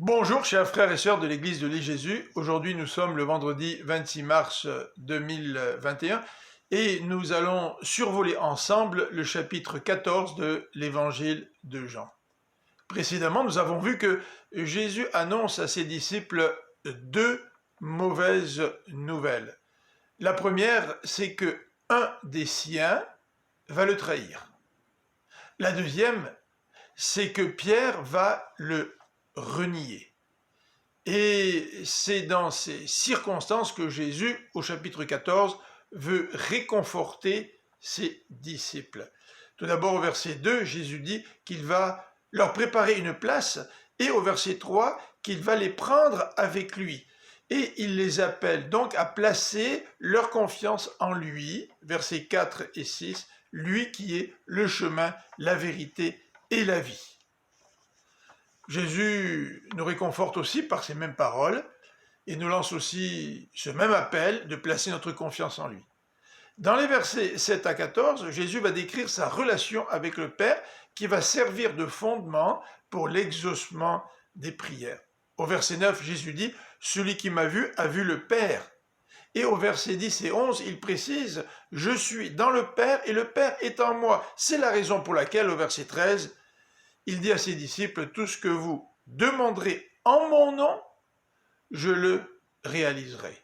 Bonjour chers frères et sœurs de l'église de l'Île Jésus. Aujourd'hui nous sommes le vendredi 26 mars 2021 et nous allons survoler ensemble le chapitre 14 de l'évangile de Jean. Précédemment nous avons vu que Jésus annonce à ses disciples deux mauvaises nouvelles. La première, c'est que un des siens va le trahir. La deuxième, c'est que Pierre va le renier. Et c'est dans ces circonstances que Jésus, au chapitre 14, veut réconforter ses disciples. Tout d'abord, au verset 2, Jésus dit qu'il va leur préparer une place, et au verset 3, qu'il va les prendre avec lui. Et il les appelle donc à placer leur confiance en lui, versets 4 et 6, lui qui est le chemin, la vérité et la vie. Jésus nous réconforte aussi par ces mêmes paroles et nous lance aussi ce même appel de placer notre confiance en lui. Dans les versets 7 à 14, Jésus va décrire sa relation avec le Père qui va servir de fondement pour l'exaucement des prières. Au verset 9, Jésus dit « Celui qui m'a vu a vu le Père ». Et au verset 10 et 11, il précise « Je suis dans le Père et le Père est en moi ». C'est la raison pour laquelle, au verset 13, il dit à ses disciples « Tout ce que vous demanderez en mon nom, je le réaliserai ».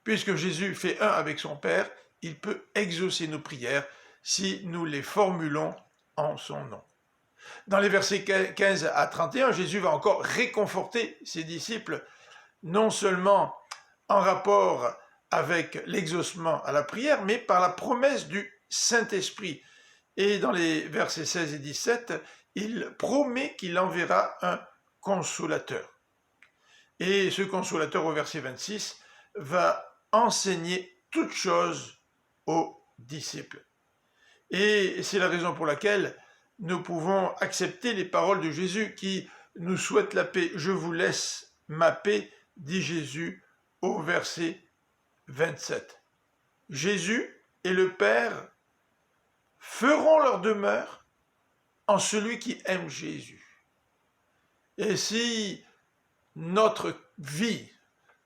Puisque Jésus fait un avec son Père, il peut exaucer nos prières si nous les formulons en son nom. Dans les versets 15 à 31, Jésus va encore réconforter ses disciples, non seulement en rapport avec l'exaucement à la prière, mais par la promesse du Saint-Esprit. Et dans les versets 16 et 17, il promet qu'il enverra un consolateur. Et ce consolateur, au verset 26, va enseigner toutes choses aux disciples. Et c'est la raison pour laquelle nous pouvons accepter les paroles de Jésus qui nous souhaite la paix. « Je vous laisse ma paix », dit Jésus au verset 27. Jésus et le Père feront leur demeure en celui qui aime Jésus. Et si notre vie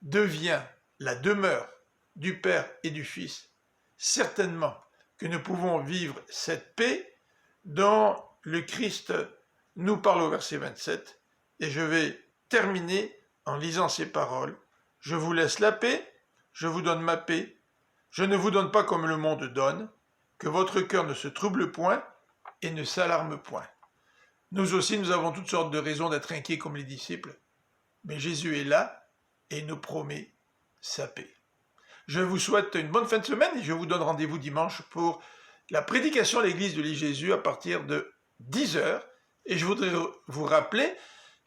devient la demeure du Père et du Fils, certainement que nous pouvons vivre cette paix dont le Christ nous parle au verset 27. Et je vais terminer en lisant ces paroles. « Je vous laisse la paix, je vous donne ma paix. Je ne vous donne pas comme le monde donne. Que votre cœur ne se trouble point et ne s'alarme point. » Nous aussi, nous avons toutes sortes de raisons d'être inquiets comme les disciples, mais Jésus est là et nous promet sa paix. Je vous souhaite une bonne fin de semaine et je vous donne rendez-vous dimanche pour la prédication à l'église de l'Île Jésus à partir de 10h. Et je voudrais vous rappeler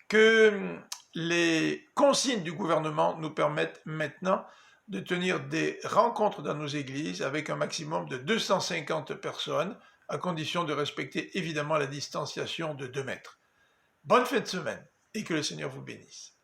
que les consignes du gouvernement nous permettent maintenant de tenir des rencontres dans nos églises avec un maximum de 250 personnes, à condition de respecter évidemment la distanciation de 2 mètres. Bonne fin de semaine et que le Seigneur vous bénisse.